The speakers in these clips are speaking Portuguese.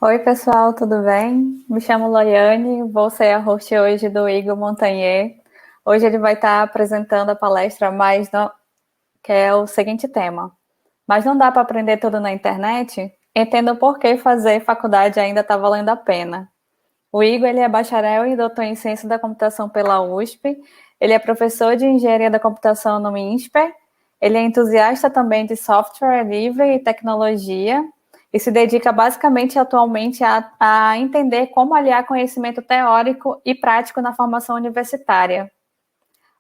Oi, pessoal, tudo bem? Me chamo Loiane, vou ser a host hoje do Igor Montagnier. Hoje ele vai estar apresentando a palestra, que é o seguinte tema. Mas não dá para aprender tudo na internet? Entenda por que fazer faculdade ainda está valendo a pena. O Igor ele é bacharel e doutor em Ciência da Computação pela USP. Ele é professor de Engenharia da Computação no INSPER. Ele é entusiasta também de software livre e tecnologia e se dedica basicamente atualmente a entender como aliar conhecimento teórico e prático na formação universitária.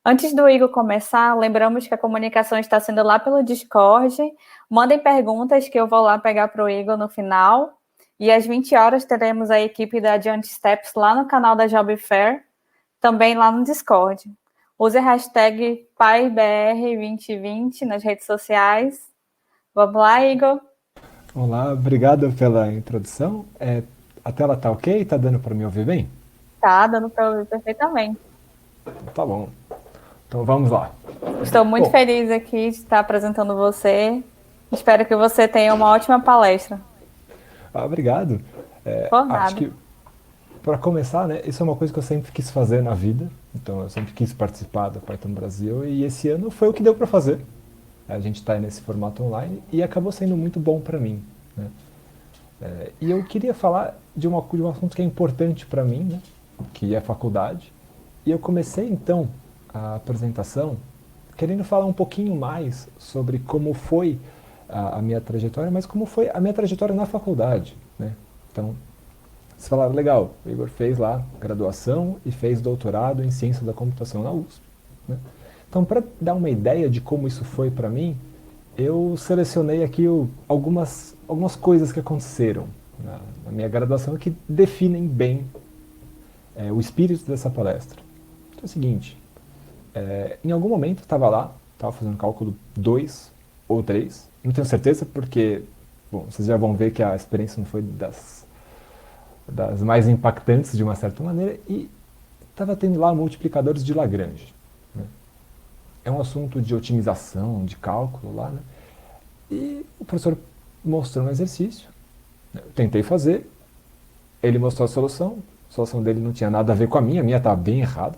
Antes do Igor começar, lembramos que a comunicação está sendo lá pelo Discord. Mandem perguntas que eu vou lá pegar para o Igor no final. E às 20 horas teremos a equipe da Giant Steps lá no canal da Job Fair, também lá no Discord. Use a hashtag PaiBR2020 nas redes sociais. Vamos lá, Igor? Olá, obrigado pela introdução. A tela tá ok? Tá dando para me ouvir bem? Tá dando para ouvir perfeitamente. Tá bom. Então vamos lá. Estou muito Bom, feliz aqui de estar apresentando você. Espero que você tenha uma ótima palestra. obrigado. Por Acho nada. que para começar, né, isso é uma coisa que eu sempre quis fazer na vida. Então eu sempre quis participar do Python Brasil e esse ano foi o que deu para fazer. A gente está nesse formato online e acabou sendo muito bom para mim, né? E eu queria falar de um assunto que é importante para mim, né, que é a faculdade. E eu comecei então a apresentação querendo falar um pouquinho mais sobre como foi a minha trajetória, mas como foi a minha trajetória na faculdade, né? Então, vocês falaram, legal, o Igor fez lá graduação e fez doutorado em ciência da computação na USP, né? Então, para dar uma ideia de como isso foi para mim, eu selecionei aqui algumas coisas que aconteceram na minha graduação que definem bem o espírito dessa palestra. Então é o seguinte, em algum momento eu estava lá, estava fazendo cálculo 2 ou 3, não tenho certeza porque, bom, vocês já vão ver que a experiência não foi das mais impactantes de uma certa maneira, e estava tendo lá multiplicadores de Lagrange, né? É um assunto de otimização, de cálculo lá, né? E o professor mostrou um exercício, né? Eu tentei fazer, ele mostrou a solução dele não tinha nada a ver com a minha estava bem errada.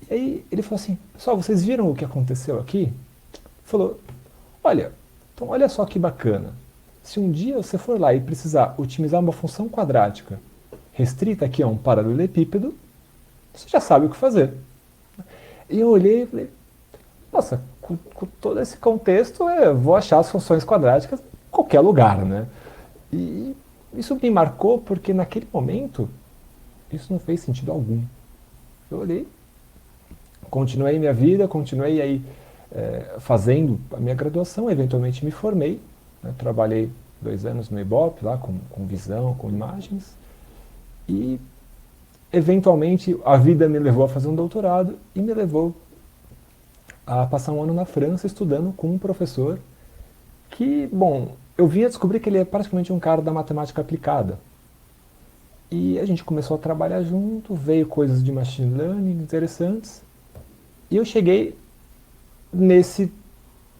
E aí ele falou assim, pessoal, vocês viram o que aconteceu aqui? Falou, olha, então olha só que bacana. Se um dia você for lá e precisar otimizar uma função quadrática restrita aqui a um paralelepípedo, você já sabe o que fazer. E eu olhei e falei, nossa, com todo esse contexto, eu vou achar as funções quadráticas em qualquer lugar, né? E isso me marcou porque naquele momento isso não fez sentido algum. Eu olhei, continuei minha vida, continuei aí fazendo a minha graduação, eventualmente me formei, né? Trabalhei 2 anos no Ibope, lá com visão, com imagens, e eventualmente a vida me levou a fazer um doutorado e me levou a passar um ano na França estudando com um professor que, bom, eu vim a descobrir que ele é praticamente um cara da matemática aplicada. E a gente começou a trabalhar junto, veio coisas de machine learning interessantes, e eu cheguei nesse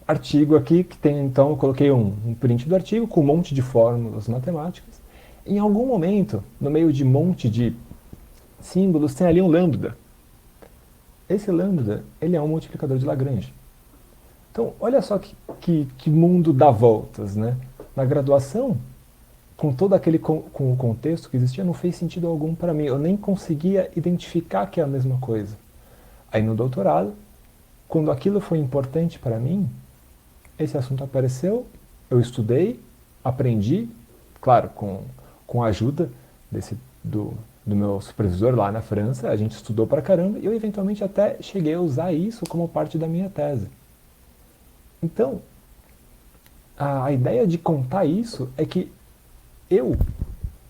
artigo aqui, que tem, então, eu coloquei um print do artigo com um monte de fórmulas matemáticas. Em algum momento, no meio de um monte de símbolos, tem ali um lambda. Esse lambda, ele é um multiplicador de Lagrange. Então, olha só que mundo dá voltas, né? Na graduação, com todo aquele com o contexto que existia, não fez sentido algum para mim. Eu nem conseguia identificar que é a mesma coisa. Aí no doutorado, quando aquilo foi importante para mim, esse assunto apareceu, eu estudei, aprendi, claro, com a ajuda do meu supervisor lá na França, a gente estudou pra caramba e eu eventualmente até cheguei a usar isso como parte da minha tese. Então, a ideia de contar isso é que eu,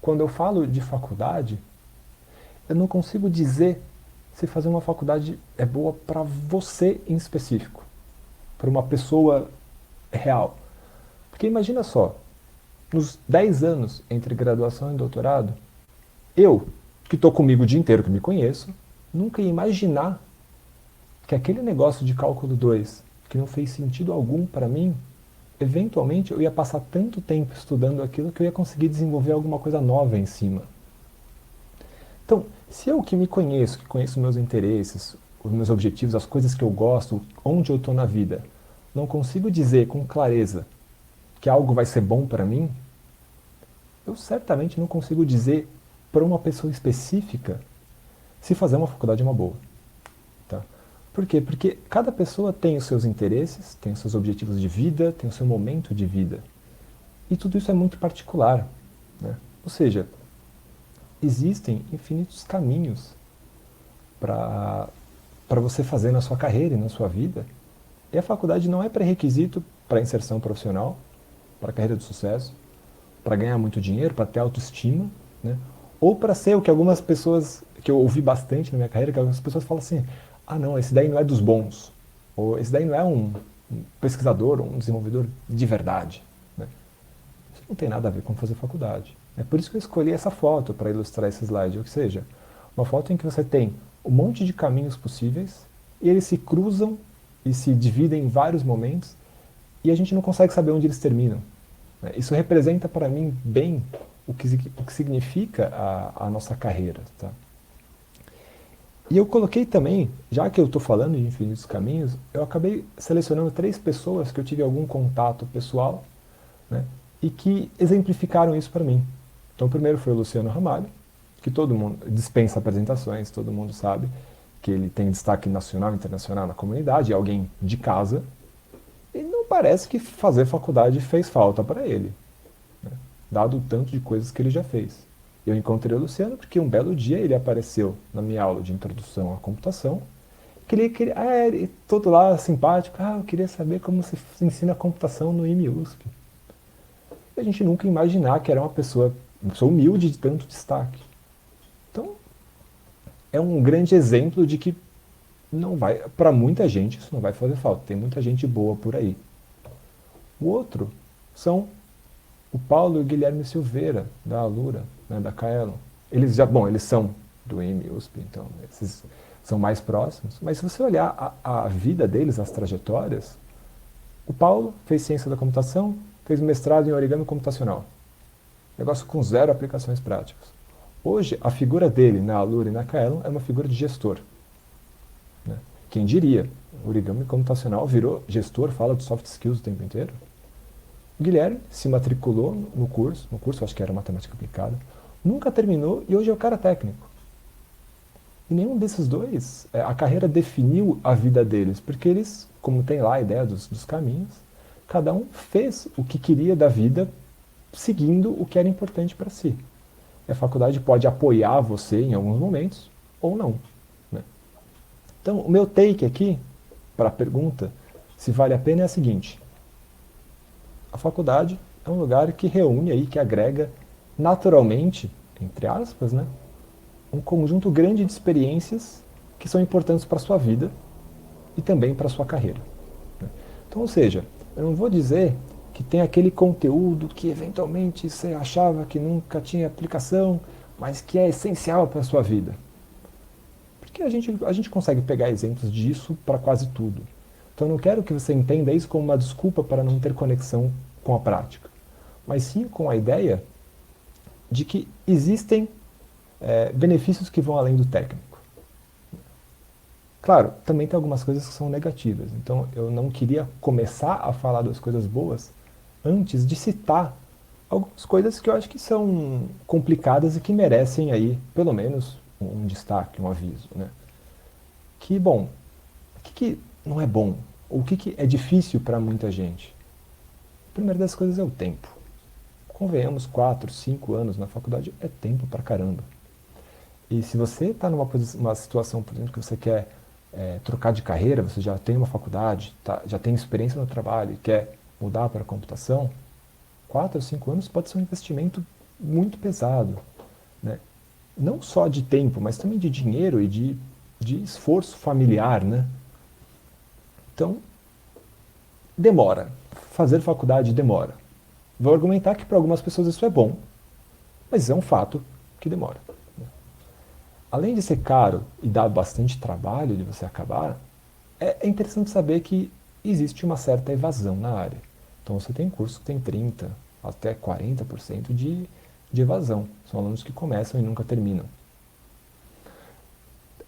quando eu falo de faculdade, eu não consigo dizer se fazer uma faculdade é boa para você em específico, para uma pessoa real. Porque imagina só, nos 10 anos entre graduação e doutorado, eu, que estou comigo o dia inteiro, que me conheço, nunca ia imaginar que aquele negócio de cálculo 2 que não fez sentido algum para mim, eventualmente eu ia passar tanto tempo estudando aquilo que eu ia conseguir desenvolver alguma coisa nova em cima. Então, se eu que me conheço, que conheço meus interesses, os meus objetivos, as coisas que eu gosto, onde eu estou na vida, não consigo dizer com clareza que algo vai ser bom para mim, eu certamente não consigo dizer para uma pessoa específica se fazer uma faculdade é uma boa. Tá? Por quê? Porque cada pessoa tem os seus interesses, tem os seus objetivos de vida, tem o seu momento de vida. E tudo isso é muito particular. Né? Ou seja, existem infinitos caminhos para você fazer na sua carreira e na sua vida. E a faculdade não é pré-requisito para a inserção profissional, para a carreira de sucesso, para ganhar muito dinheiro, para ter autoestima, né? Ou para ser o que algumas pessoas, que eu ouvi bastante na minha carreira, que algumas pessoas falam assim, ah não, esse daí não é dos bons, ou esse daí não é um pesquisador, um desenvolvedor de verdade. Né? Isso não tem nada a ver com fazer faculdade. É por isso que eu escolhi essa foto para ilustrar esse slide, ou seja, uma foto em que você tem um monte de caminhos possíveis, e eles se cruzam e se dividem em vários momentos, e a gente não consegue saber onde eles terminam. Isso representa para mim bem o que significa a nossa carreira. Tá? E eu coloquei também, já que eu estou falando de infinitos caminhos, eu acabei selecionando 3 pessoas que eu tive algum contato pessoal, né, e que exemplificaram isso para mim. Então o primeiro foi o Luciano Ramalho, que todo mundo dispensa apresentações, todo mundo sabe que ele tem destaque nacional e internacional na comunidade, é alguém de casa, e não parece que fazer faculdade fez falta para ele, né? Dado o tanto de coisas que ele já fez. Eu encontrei o Luciano porque um belo dia ele apareceu na minha aula de introdução à computação, ele todo lá simpático, eu queria saber como se ensina computação no IME-USP. E a gente nunca imaginar que era uma pessoa humilde de tanto destaque. Então, é um grande exemplo de que não vai, para muita gente isso não vai fazer falta. Tem muita gente boa por aí. O outro são o Paulo e o Guilherme Silveira, da Alura, né, da Kaelon. Eles são do IME-USP, então esses são mais próximos. Mas se você olhar a vida deles, as trajetórias, o Paulo fez ciência da computação, fez mestrado em origami computacional. Negócio com 0 aplicações práticas. Hoje, a figura dele na Alura e na Kaelon é uma figura de gestor. Né? Quem diria? O origami computacional virou gestor, fala de soft skills o tempo inteiro. O Guilherme se matriculou no curso acho que era matemática aplicada, nunca terminou e hoje é o cara técnico. E nenhum desses dois, a carreira definiu a vida deles, porque eles, como tem lá a ideia dos caminhos, cada um fez o que queria da vida, seguindo o que era importante para si. E a faculdade pode apoiar você em alguns momentos, ou não. Né? Então, o meu take aqui, para a pergunta, se vale a pena, é a seguinte. A faculdade é um lugar que reúne aí, que agrega naturalmente, entre aspas, né, um conjunto grande de experiências que são importantes para a sua vida e também para a sua carreira. Né? Então, ou seja, eu não vou dizer que tem aquele conteúdo que eventualmente você achava que nunca tinha aplicação, mas que é essencial para a sua vida. Porque a gente consegue pegar exemplos disso para quase tudo. Então eu não quero que você entenda isso como uma desculpa para não ter conexão com a prática, mas sim com a ideia de que existem benefícios que vão além do técnico. Claro, também tem algumas coisas que são negativas, então eu não queria começar a falar das coisas boas antes de citar algumas coisas que eu acho que são complicadas e que merecem aí, pelo menos, um destaque, um aviso. Né? Que, bom, o que não é bom? Ou o que é difícil para muita gente? A primeira das coisas é o tempo. Convenhamos, 4, 5 anos na faculdade é tempo pra caramba. E se você está numa situação, por exemplo, que você quer trocar de carreira, você já tem uma faculdade, já tem experiência no trabalho e quer mudar para a computação, 4 ou 5 anos pode ser um investimento muito pesado. Né? Não só de tempo, mas também de dinheiro e de esforço familiar. Né? Então, demora. Fazer faculdade demora. Vou argumentar que para algumas pessoas isso é bom, mas é um fato que demora. Além de ser caro e dar bastante trabalho de você acabar, é interessante saber que existe uma certa evasão na área. Então você tem cursos que tem 30% até 40% de evasão. São alunos que começam e nunca terminam.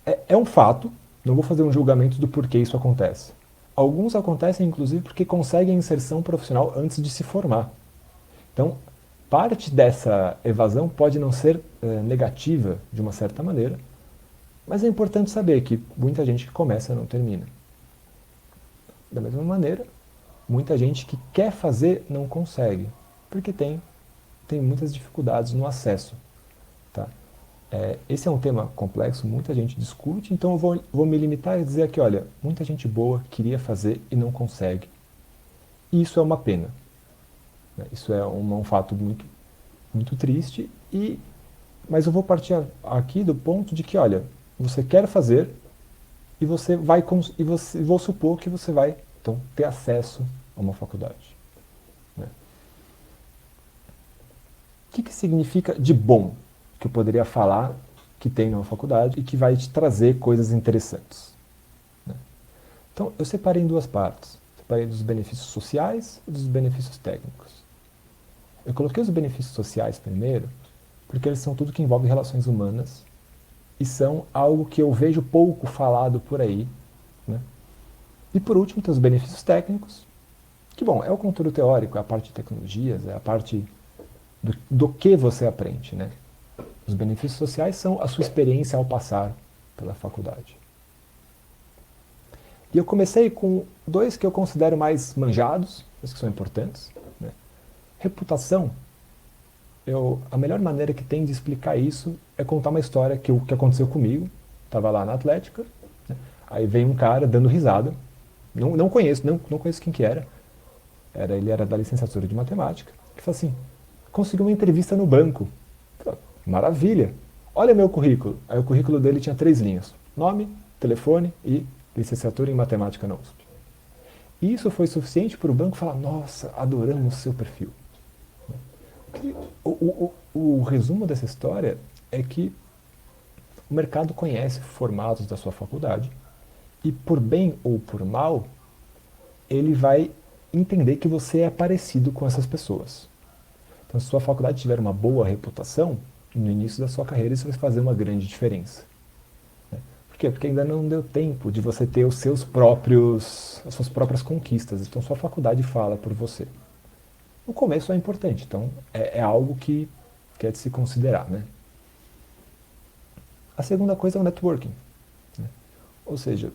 É um fato, não vou fazer um julgamento do porquê isso acontece. Alguns acontecem, inclusive, porque conseguem inserção profissional antes de se formar. Então, parte dessa evasão pode não ser negativa de uma certa maneira, mas é importante saber que muita gente que começa não termina. Da mesma maneira, muita gente que quer fazer não consegue, porque tem muitas dificuldades no acesso. Tá? Esse é um tema complexo, muita gente discute, então eu vou me limitar a dizer aqui, olha, muita gente boa queria fazer e não consegue. E isso é uma pena. Isso é um fato muito, muito triste, mas eu vou partir aqui do ponto de que, olha, você quer fazer e você vai vou supor que você vai então ter acesso a uma faculdade. Né? O que significa de bom que eu poderia falar que tem numa faculdade e que vai te trazer coisas interessantes? Né? Então, eu separei em duas partes. Separei dos benefícios sociais e dos benefícios técnicos. Eu coloquei os benefícios sociais primeiro, porque eles são tudo que envolve relações humanas e são algo que eu vejo pouco falado por aí. Né? E por último, tem os benefícios técnicos, que, bom, é o conteúdo teórico, é a parte de tecnologias, é a parte do que você aprende. Né? Os benefícios sociais são a sua experiência ao passar pela faculdade. E eu comecei com dois que eu considero mais manjados, os que são importantes. Né? Reputação. A melhor maneira que tem de explicar isso é contar uma história que aconteceu comigo. Estava lá na Atlética, né? Aí veio um cara dando risada. Não conheço quem que era. Ele era da licenciatura de matemática. Que falou assim, conseguiu uma entrevista no banco. Falei, maravilha. Olha meu currículo. Aí o currículo dele tinha 3 linhas. Nome, telefone e licenciatura em matemática na USP. E isso foi suficiente para o banco falar, nossa, adoramos o seu perfil. O resumo dessa história é que o mercado conhece formatos da sua faculdade e, por bem ou por mal, ele vai entender que você é parecido com essas pessoas. Então, se sua faculdade tiver uma boa reputação, no início da sua carreira isso vai fazer uma grande diferença. Por quê? Porque ainda não deu tempo de você ter as suas próprias conquistas. Então, sua faculdade fala por você. O começo é importante, então é algo que é de se considerar. Né? A segunda coisa é o networking. Né? Ou seja,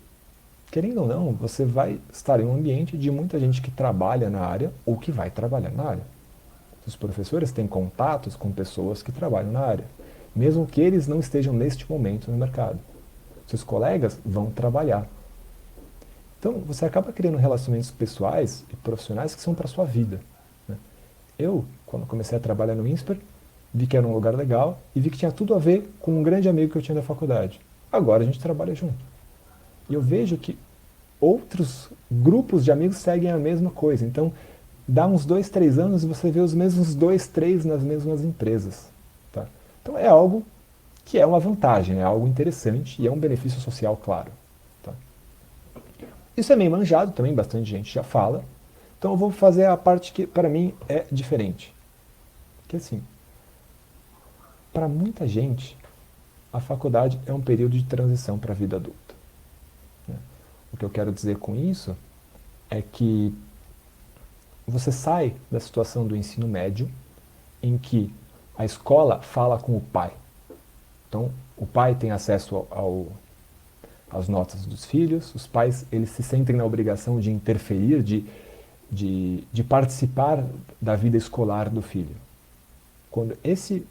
querendo ou não, você vai estar em um ambiente de muita gente que trabalha na área ou que vai trabalhar na área. Os professores têm contatos com pessoas que trabalham na área, mesmo que eles não estejam neste momento no mercado. Seus colegas vão trabalhar. Então, você acaba criando relacionamentos pessoais e profissionais que são para a sua vida. Eu, quando comecei a trabalhar no INSPER, vi que era um lugar legal e vi que tinha tudo a ver com um grande amigo que eu tinha da faculdade. Agora a gente trabalha junto. E eu vejo que outros grupos de amigos seguem a mesma coisa. Então, dá uns 2, 3 anos e você vê os mesmos 2, 3 nas mesmas empresas. Tá? Então é algo que é uma vantagem, é algo interessante e é um benefício social claro. Tá? Isso é meio manjado também, bastante gente já fala. Então eu vou fazer a parte que para mim é diferente. Que assim, para muita gente, a faculdade é um período de transição para a vida adulta. Né? O que eu quero dizer com isso é que você sai da situação do ensino médio, em que a escola fala com o pai. Então, o pai tem acesso às notas dos filhos, os pais eles se sentem na obrigação de interferir, de participar da vida escolar do filho. Quando esse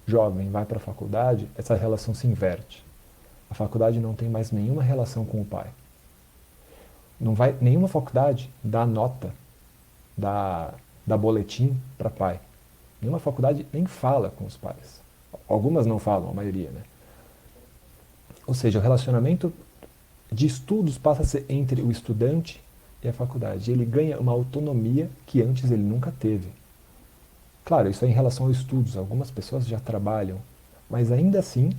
jovem vai para a faculdade, essa relação se inverte. A faculdade não tem mais nenhuma relação com o pai. Nenhuma faculdade dá nota, dá boletim para pai. Nenhuma faculdade nem fala com os pais. Algumas não falam, a maioria, né? Ou seja, o relacionamento de estudos passa a ser entre o estudante e a faculdade. Ele ganha uma autonomia que antes ele nunca teve. Claro, isso é em relação aos estudos. Algumas pessoas já trabalham, mas ainda assim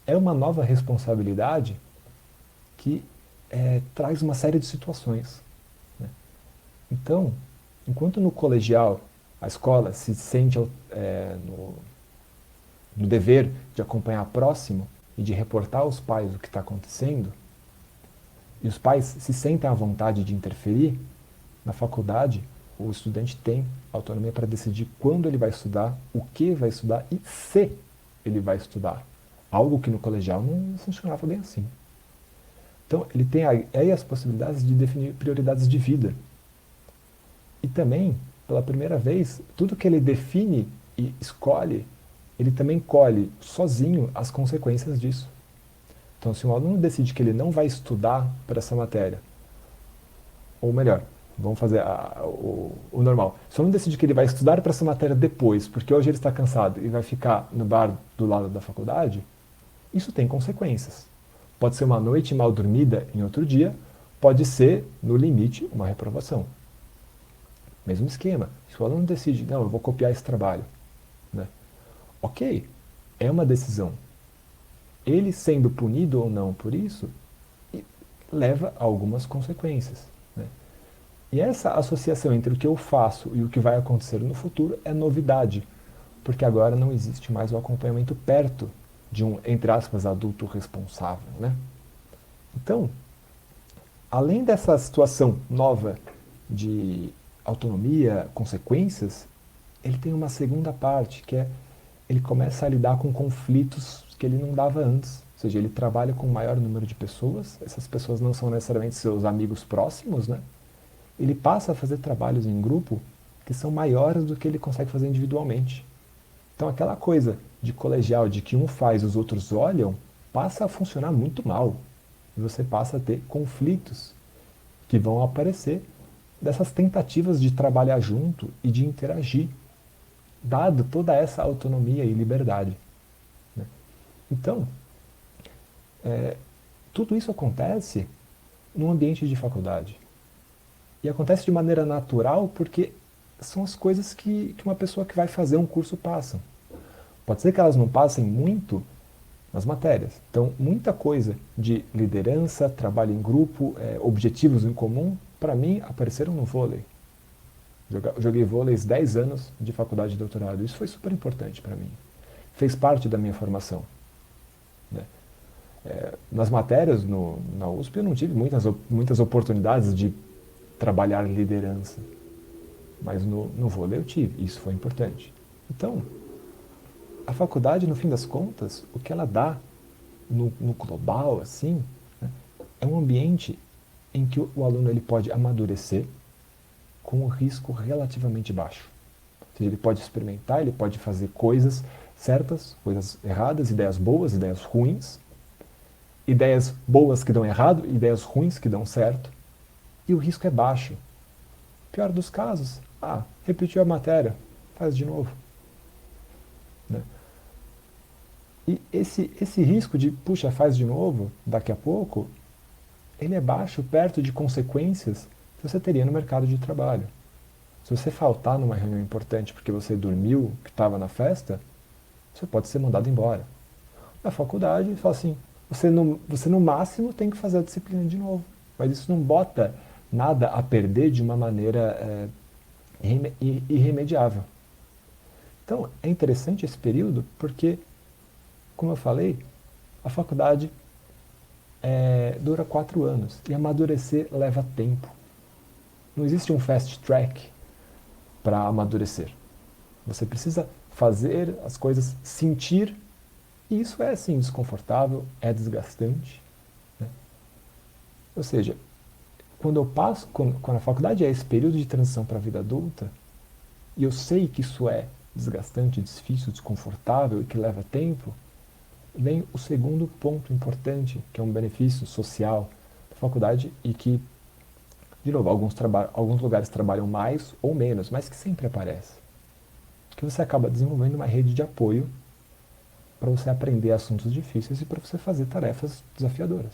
é uma nova responsabilidade que traz uma série de situações. Né? Então, Enquanto no colegial a escola se sente no dever de acompanhar próximo e de reportar aos pais o que está acontecendo, e os pais se sentem à vontade de interferir, na faculdade o estudante tem autonomia para decidir quando ele vai estudar, o que vai estudar e se ele vai estudar. Algo que no colegial não funcionava bem assim. Então, ele tem aí as possibilidades de definir prioridades de vida. E também, pela primeira vez, tudo que ele define e escolhe, ele também colhe sozinho as consequências disso. Então, se um aluno decide que ele não vai estudar para essa matéria, ou melhor, vamos fazer o normal. Se o aluno decide que ele vai estudar para essa matéria depois, porque hoje ele está cansado e vai ficar no bar do lado da faculdade, isso tem consequências. Pode ser uma noite mal dormida em outro dia, pode ser, no limite, uma reprovação. Mesmo esquema. Se o aluno decide, não, eu vou copiar esse trabalho, né? Ok, é uma decisão. Ele sendo punido ou não por isso, leva a algumas consequências, né? E essa associação entre o que eu faço e o que vai acontecer no futuro é novidade, porque agora não existe mais o acompanhamento perto de um, entre aspas, adulto responsável, né? Então, além dessa situação nova de autonomia, consequências, ele tem uma segunda parte, que é ele começa a lidar com conflitos que ele não dava antes. Ou seja, ele trabalha com um maior número de pessoas, essas pessoas não são necessariamente seus amigos próximos, né? Ele passa a fazer trabalhos em grupo que são maiores do que ele consegue fazer individualmente. Então aquela coisa de colegial, de que um faz e os outros olham, passa a funcionar muito mal. E você passa a ter conflitos que vão aparecer dessas tentativas de trabalhar junto e de interagir, dado toda essa autonomia e liberdade, né? Então, tudo isso acontece num ambiente de faculdade. E acontece de maneira natural porque são as coisas que uma pessoa que vai fazer um curso passa. Pode ser que elas não passem muito nas matérias. Então, muita coisa de liderança, trabalho em grupo, objetivos em comum, para mim, apareceram no vôlei. Joguei vôlei 10 anos de faculdade de doutorado. Isso foi super importante para mim. Fez parte da minha formação, né? Nas matérias na USP eu não tive muitas oportunidades de trabalhar liderança. Mas no vôlei eu tive. Isso foi importante. Então, a faculdade, no fim das contas, o que ela dá no global, assim, né, é um ambiente em que o aluno ele pode amadurecer com um risco relativamente baixo. Ou seja, ele pode experimentar, ele pode fazer coisas certas, coisas erradas, ideias boas, ideias ruins, ideias boas que dão errado, ideias ruins que dão certo, e o risco é baixo. Pior dos casos, repetiu a matéria, faz de novo, né? E esse risco de, puxa, faz de novo, daqui a pouco, ele é baixo perto de consequências que você teria no mercado de trabalho. Se você faltar numa reunião importante porque você dormiu, que estava na festa, você pode ser mandado embora. Na faculdade, fala assim, você no máximo tem que fazer a disciplina de novo. Mas isso não bota nada a perder de uma maneira irremediável. Então, é interessante esse período porque, como eu falei, a faculdade dura 4 anos e amadurecer leva tempo. Não existe um fast track para amadurecer. Você precisa fazer as coisas, sentir, e isso é sim desconfortável, é desgastante, né? Ou seja, quando a faculdade é esse período de transição para a vida adulta, e eu sei que isso é desgastante, difícil, desconfortável e que leva tempo, vem o segundo ponto importante, que é um benefício social da faculdade e que, de novo, alguns lugares trabalham mais ou menos, mas que sempre aparece. Que você acaba desenvolvendo uma rede de apoio para você aprender assuntos difíceis e para você fazer tarefas desafiadoras,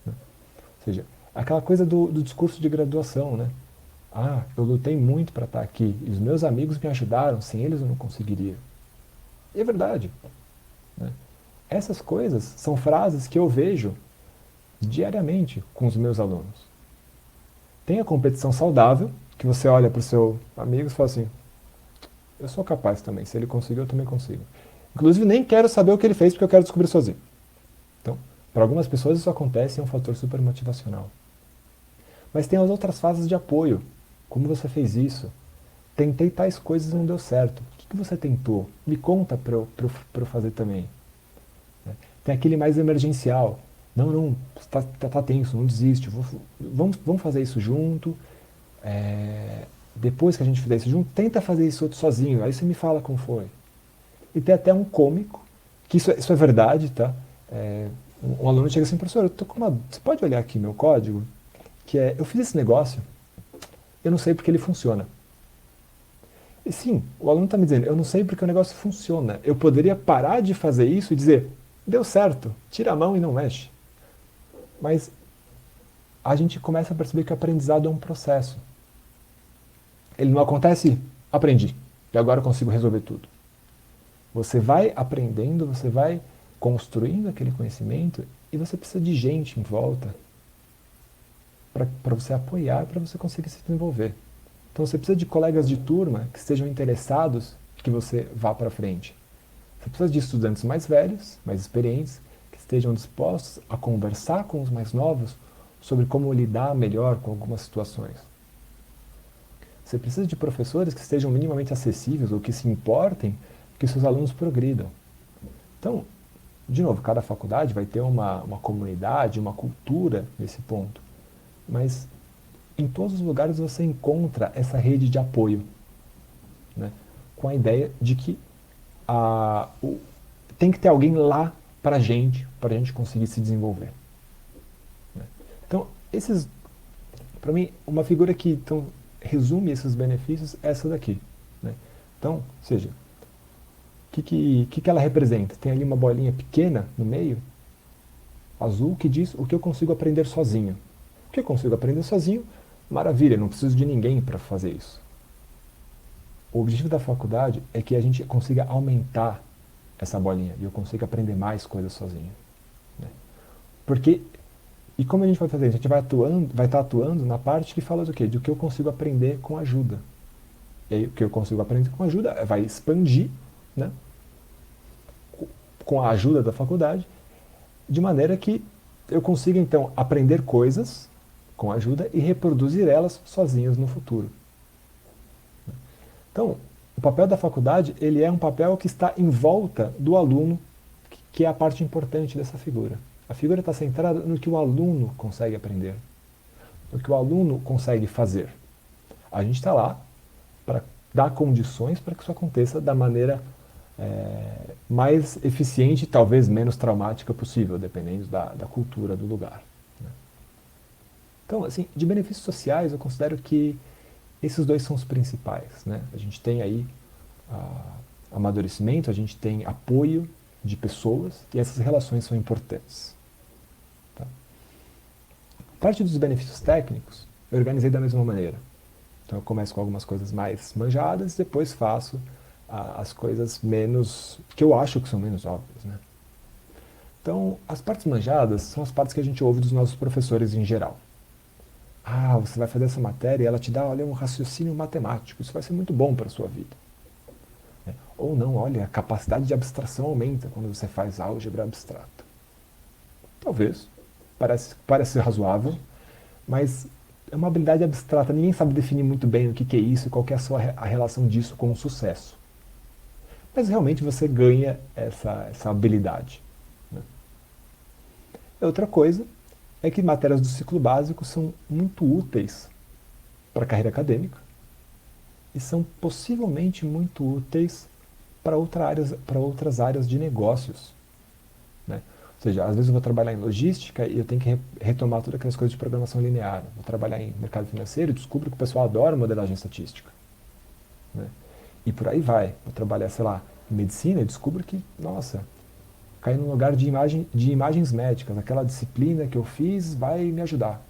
né? Ou seja, aquela coisa do discurso de graduação, né? Eu lutei muito para estar aqui e os meus amigos me ajudaram, sem eles eu não conseguiria. E é verdade, né? Essas coisas são frases que eu vejo diariamente com os meus alunos. Tem a competição saudável, que você olha para o seu amigo e fala assim, eu sou capaz também, se ele conseguiu, eu também consigo. Inclusive, nem quero saber o que ele fez, porque eu quero descobrir sozinho. Então, para algumas pessoas isso acontece e é um fator super motivacional. Mas tem as outras fases de apoio. Como você fez isso? Tentei tais coisas e não deu certo. O que você tentou? Me conta para eu fazer também. Tem aquele mais emergencial. Não, não, tá tenso, não desiste. Vamos fazer isso junto. Depois que a gente fizer isso junto, tenta fazer isso outro sozinho. Aí você me fala como foi. E tem até um cômico, que isso é verdade, tá? Um aluno chega assim, professor, você pode olhar aqui meu código? Eu fiz esse negócio, eu não sei porque ele funciona. E sim, o aluno está me dizendo, eu não sei porque o negócio funciona. Eu poderia parar de fazer isso e dizer, deu certo, tira a mão e não mexe. Mas a gente começa a perceber que o aprendizado é um processo. Ele não acontece, aprendi, e agora eu consigo resolver tudo. Você vai aprendendo, você vai construindo aquele conhecimento e você precisa de gente em volta para você apoiar, para você conseguir se desenvolver. Então você precisa de colegas de turma que estejam interessados que você vá para frente. Você precisa de estudantes mais velhos, mais experientes, que estejam dispostos a conversar com os mais novos sobre como lidar melhor com algumas situações. Você precisa de professores que estejam minimamente acessíveis ou que se importem que seus alunos progridam. Então, de novo, cada faculdade vai ter uma comunidade, uma cultura nesse ponto. Mas em todos os lugares você encontra essa rede de apoio, né? Com a ideia de que tem que ter alguém lá para a gente conseguir se desenvolver. Né? Então, para mim, uma figura que então, resume esses benefícios é essa daqui. Né? Então, ou seja, o que ela representa? Tem ali uma bolinha pequena no meio, azul, que diz o que eu consigo aprender sozinho. O que eu consigo aprender sozinho, maravilha, não preciso de ninguém para fazer isso. O objetivo da faculdade é que a gente consiga aumentar essa bolinha e eu consiga aprender mais coisas sozinho. Né? Porque, e como a gente vai fazer? A gente vai estar atuando na parte que fala do quê? Do que eu consigo aprender com ajuda. E aí, o que eu consigo aprender com ajuda vai expandir, né? Com a ajuda da faculdade, de maneira que eu consiga, então, aprender coisas com ajuda e reproduzir elas sozinhas no futuro. Então, o papel da faculdade, ele é um papel que está em volta do aluno, que é a parte importante dessa figura. A figura está centrada no que o aluno consegue aprender, no que o aluno consegue fazer. A gente está lá para dar condições para que isso aconteça da maneira mais eficiente e talvez menos traumática possível, dependendo da cultura do lugar. Né? Então, assim, de benefícios sociais, eu considero que esses dois são os principais. Né? A gente tem aí amadurecimento, a gente tem apoio de pessoas e essas relações são importantes. Tá? Parte dos benefícios técnicos, eu organizei da mesma maneira. Então eu começo com algumas coisas mais manjadas, depois faço as coisas menos, que eu acho que são menos óbvias. Né? Então, as partes manjadas são as partes que a gente ouve dos nossos professores em geral. Ah, você vai fazer essa matéria e ela te dá, olha, um raciocínio matemático, isso vai ser muito bom para a sua vida. Ou não, olha, a capacidade de abstração aumenta quando você faz álgebra abstrata. Talvez, parece ser razoável, mas é uma habilidade abstrata, ninguém sabe definir muito bem o que é isso e qual que é a relação disso com o sucesso. Mas realmente você ganha essa habilidade. Né? Outra coisa é que matérias do ciclo básico são muito úteis para a carreira acadêmica e são possivelmente muito úteis para outras áreas de negócios. Né? Ou seja, às vezes eu vou trabalhar em logística e eu tenho que retomar todas aquelas coisas de programação linear. Vou trabalhar em mercado financeiro e descubro que o pessoal adora modelagem estatística. Né? E por aí vai. Vou trabalhar, sei lá, em medicina e descubro que, nossa, cair num lugar de imagens médicas, aquela disciplina que eu fiz vai me ajudar.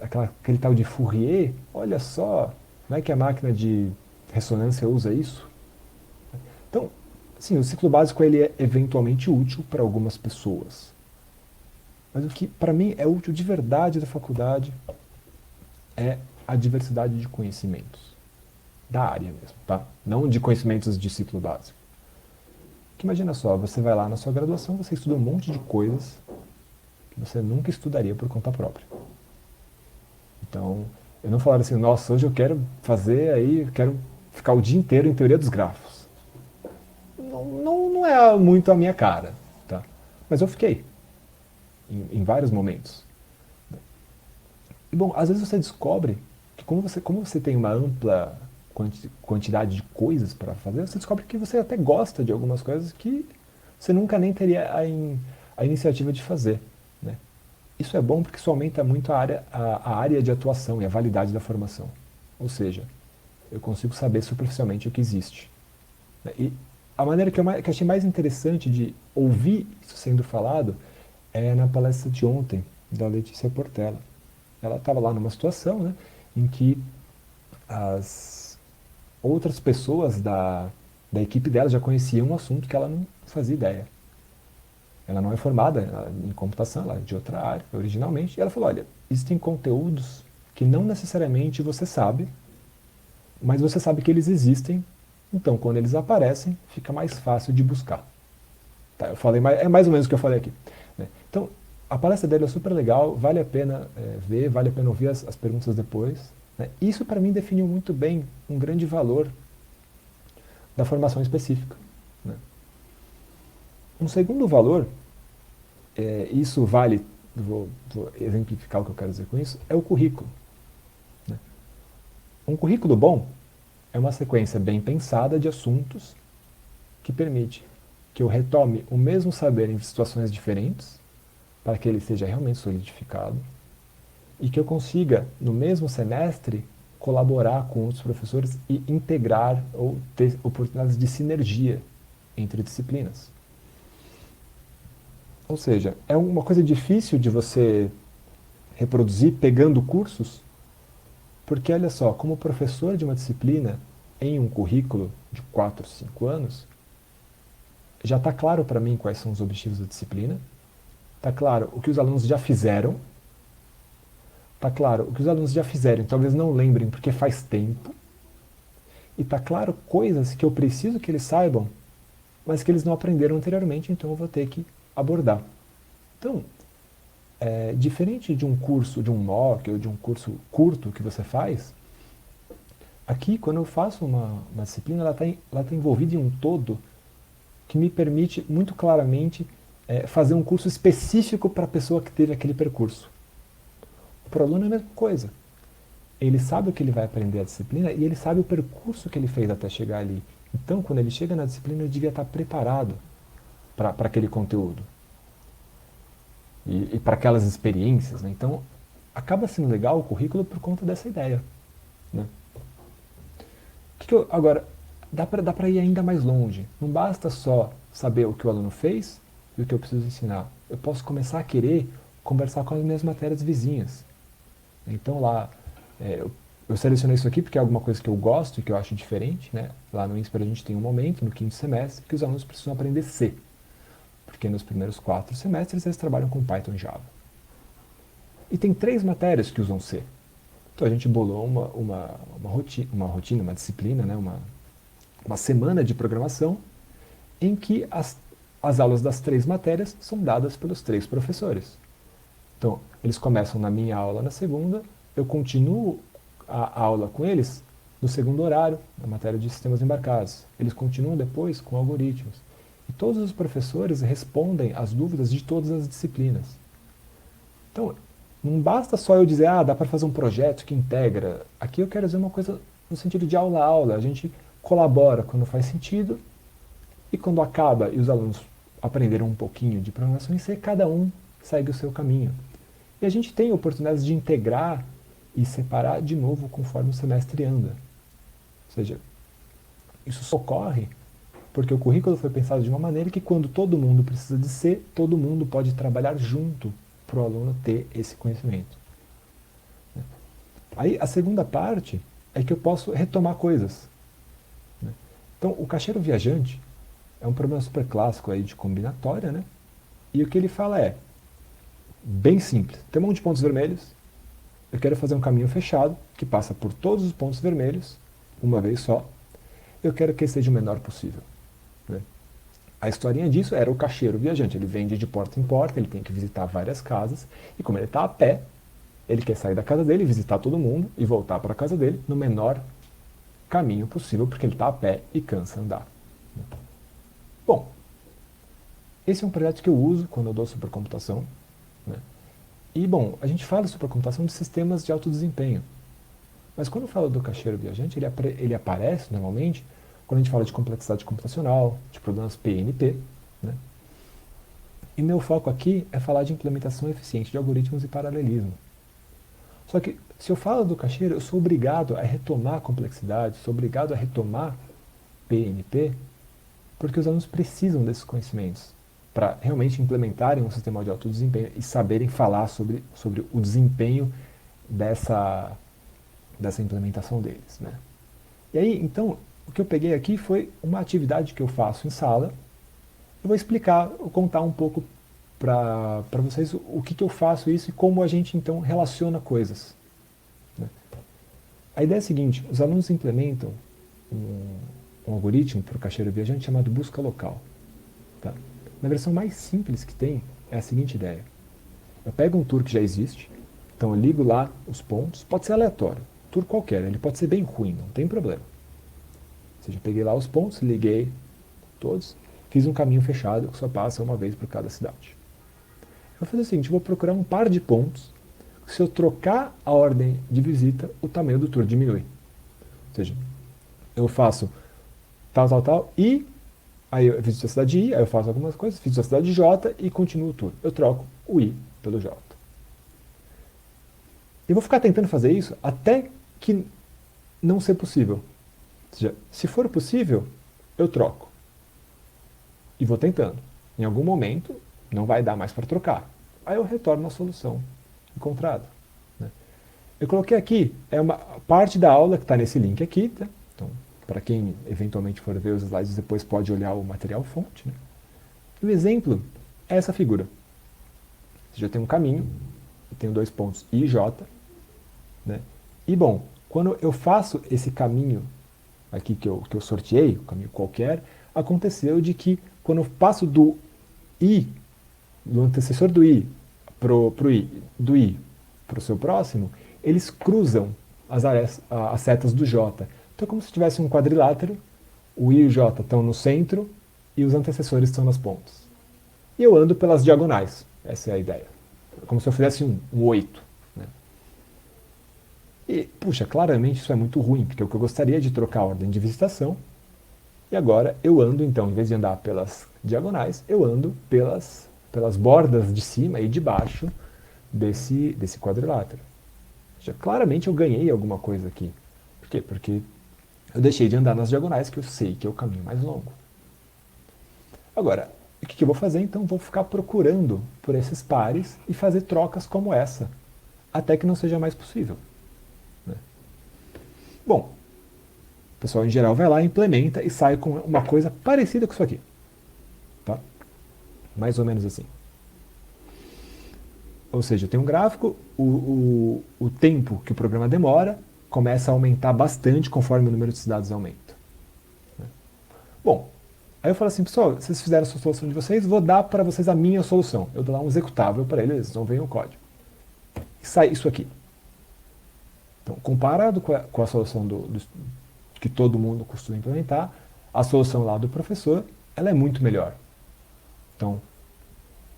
Aquele tal de Fourier, olha só, não é que a máquina de ressonância usa isso? Então, sim, o ciclo básico ele é eventualmente útil para algumas pessoas. Mas o que para mim é útil de verdade da faculdade é a diversidade de conhecimentos da área mesmo, tá? Não de conhecimentos de ciclo básico. Que imagina só, você vai lá na sua graduação, você estuda um monte de coisas que você nunca estudaria por conta própria. Então, eu não falaria assim, nossa, hoje eu quero fazer aí, quero ficar o dia inteiro em teoria dos grafos. Não é muito a minha cara, tá? Mas eu fiquei, em vários momentos. E bom, às vezes você descobre que como você tem uma ampla quantidade de coisas para fazer, você descobre que você até gosta de algumas coisas que você nunca nem teria a iniciativa de fazer, né? Isso é bom porque isso aumenta muito a área de atuação e a validade da formação. Ou seja, eu consigo saber superficialmente o que existe, né? E a maneira que eu achei mais interessante de ouvir isso sendo falado é na palestra de ontem, da Letícia Portela. Ela estava lá numa situação, né, em que as outras pessoas da equipe dela já conheciam um assunto que ela não fazia ideia. Ela não é formada em computação, ela é de outra área, originalmente. E ela falou, olha, existem conteúdos que não necessariamente você sabe, mas você sabe que eles existem, então quando eles aparecem, fica mais fácil de buscar. Tá, eu falei, é mais ou menos o que eu falei aqui, né? Então, a palestra dele é super legal, vale a pena ver, vale a pena ouvir as perguntas depois, né? Isso para mim definiu muito bem um grande valor da formação específica, né? Um segundo valor, isso vale, vou exemplificar o que eu quero dizer com isso, é o currículo, né? Um currículo bom é uma sequência bem pensada de assuntos que permite que eu retome o mesmo saber em situações diferentes, para que ele seja realmente solidificado, e que eu consiga, no mesmo semestre, colaborar com outros professores e integrar ou ter oportunidades de sinergia entre disciplinas. Ou seja, é uma coisa difícil de você reproduzir pegando cursos, porque olha só, como professor de uma disciplina em um currículo de 4, 5 anos, já está claro para mim quais são os objetivos da disciplina, está claro o que os alunos já fizeram, está claro o que os alunos já fizeram, talvez não lembrem porque faz tempo, e está claro coisas que eu preciso que eles saibam, mas que eles não aprenderam anteriormente, então eu vou ter que abordar. Então, diferente de um curso, de um MOOC ou de um curso curto que você faz, aqui quando eu faço uma disciplina, ela está envolvida em um todo que me permite muito claramente fazer um curso específico para a pessoa que teve aquele percurso. Para o aluno é a mesma coisa. Ele sabe o que ele vai aprender a disciplina e ele sabe o percurso que ele fez até chegar ali. Então, quando ele chega na disciplina, ele devia estar preparado para aquele conteúdo e para aquelas experiências, né? Então, acaba sendo legal o currículo por conta dessa ideia, né? Agora, dá para ir ainda mais longe. Não basta só saber o que o aluno fez e o que eu preciso ensinar. Eu posso começar a querer conversar com as minhas matérias vizinhas. Então lá, eu selecionei isso aqui porque é alguma coisa que eu gosto e que eu acho diferente, né? Lá no INSPER a gente tem um momento, no quinto semestre, que os alunos precisam aprender C. Porque nos primeiros 4 semestres eles trabalham com Python e Java. E tem 3 matérias que usam C. Então a gente bolou uma rotina, uma disciplina, né? Uma semana de programação em que as aulas das 3 matérias são dadas pelos 3 professores. Então, eles começam na minha aula na segunda, eu continuo a aula com eles no segundo horário, na matéria de sistemas embarcados. Eles continuam depois com algoritmos. E todos os professores respondem às dúvidas de todas as disciplinas. Então, não basta só eu dizer, dá para fazer um projeto que integra. Aqui eu quero dizer uma coisa no sentido de aula a aula. A gente colabora quando faz sentido e quando acaba e os alunos aprenderam um pouquinho de programação em C, cada um segue o seu caminho. E a gente tem oportunidades de integrar e separar de novo conforme o semestre anda. Ou seja, isso só ocorre porque o currículo foi pensado de uma maneira que quando todo mundo precisa de C, todo mundo pode trabalhar junto para o aluno ter esse conhecimento. Aí a segunda parte é que eu posso retomar coisas. Então o caixeiro viajante é um problema super clássico aí de combinatória, né? E o que ele fala é bem simples. Tem um monte de pontos vermelhos eu quero fazer um caminho fechado, que passa por todos os pontos vermelhos, uma vez só. Eu quero que ele seja o menor possível. Né? A historinha disso era o caixeiro viajante. Ele vende de porta em porta, ele tem que visitar várias casas, e como ele está a pé, ele quer sair da casa dele, visitar todo mundo e voltar para a casa dele no menor caminho possível, porque ele está a pé e cansa andar. Bom, esse é um projeto que eu uso quando eu dou supercomputação. Né? E, bom, a gente fala de supercomputação de sistemas de alto desempenho. Mas quando eu falo do caixeiro viajante, ele aparece, normalmente, quando a gente fala de complexidade computacional, de problemas PNP. Né? E meu foco aqui é falar de implementação eficiente de algoritmos e paralelismo. Só que, se eu falo do caixeiro, eu sou obrigado a retomar a complexidade, sou obrigado a retomar PNP, porque os alunos precisam desses conhecimentos para realmente implementarem um sistema de alto desempenho e saberem falar sobre o desempenho dessa implementação deles. Né? E aí, então, o que eu peguei aqui foi uma atividade que eu faço em sala. Eu vou explicar, vou contar um pouco para vocês o que eu faço isso e como a gente, então, relaciona coisas. Né? A ideia é a seguinte, os alunos implementam um algoritmo para o caixeiro viajante chamado busca local. Tá? Na versão mais simples que tem, é a seguinte ideia. Eu pego um tour que já existe, então eu ligo lá os pontos, pode ser aleatório, tour qualquer, ele pode ser bem ruim, não tem problema. Ou seja, eu peguei lá os pontos, liguei todos, fiz um caminho fechado que só passa uma vez por cada cidade. Eu vou fazer o seguinte, eu vou procurar um par de pontos, se eu trocar a ordem de visita, o tamanho do tour diminui. Ou seja, eu faço tal, e aí eu visito a cidade I, aí eu faço algumas coisas, visito a cidade J e continuo o tour. Eu troco o I pelo J. E vou ficar tentando fazer isso até que não ser possível. Ou seja, se for possível, eu troco. E vou tentando. Em algum momento, não vai dar mais para trocar. Aí eu retorno à solução encontrada. Né? Eu coloquei aqui, é uma parte da aula que está nesse link aqui. Tá? Então, para quem eventualmente for ver os slides depois, pode olhar o material fonte. Né? E o exemplo é essa figura. Você já tem um caminho, eu tenho dois pontos I e J. Né? E, bom, quando eu faço esse caminho aqui que eu sorteei, um caminho qualquer, aconteceu de que quando eu passo do I, do antecessor do I, do I para o seu próximo, eles cruzam as setas do J. Então é como se tivesse um quadrilátero, o I e o J estão no centro e os antecessores estão nas pontas. E eu ando pelas diagonais, essa é a ideia. Como se eu fizesse um 8. Né? E, puxa, claramente isso é muito ruim, porque eu gostaria de trocar a ordem de visitação, e agora eu ando, então, em vez de andar pelas diagonais, eu ando pelas bordas de cima e de baixo desse quadrilátero. Ou seja, claramente eu ganhei alguma coisa aqui. Por quê? Porque eu deixei de andar nas diagonais, que eu sei que é o caminho mais longo. Agora, o que eu vou fazer? Então, vou ficar procurando por esses pares e fazer trocas como essa, até que não seja mais possível. Né? Bom, o pessoal em geral vai lá, implementa e sai com uma coisa parecida com isso aqui. Tá? Mais ou menos assim. Ou seja, tem um gráfico, o tempo que o programa demora começa a aumentar bastante conforme o número de cidades aumenta. Né? Bom, aí eu falo assim, pessoal, vocês fizeram a sua solução de vocês, vou dar para vocês a minha solução. Eu dou lá um executável para eles, eles não veem o código. E sai isso aqui. Então, comparado com a solução que todo mundo costuma implementar, a solução lá do professor, ela é muito melhor. Então,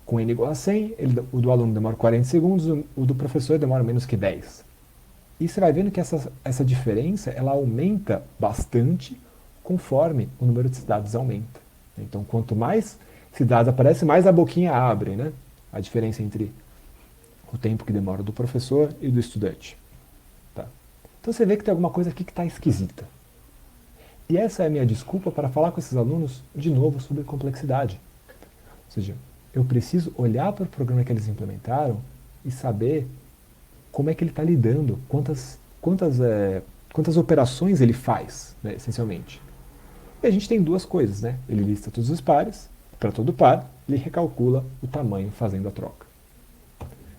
com n igual a 100, o do aluno demora 40 segundos, o do professor demora menos que 10. E você vai vendo que essa diferença, ela aumenta bastante conforme o número de cidades aumenta. Então, quanto mais cidades aparecem, mais a boquinha abre, né? A diferença entre o tempo que demora do professor e do estudante. Tá? Então, você vê que tem alguma coisa aqui que está esquisita. E essa é a minha desculpa para falar com esses alunos de novo sobre complexidade. Ou seja, eu preciso olhar para o programa que eles implementaram e saber como é que ele está lidando, quantas operações ele faz, né, essencialmente. E a gente tem duas coisas, né? Ele lista todos os pares, para todo par, ele recalcula o tamanho fazendo a troca.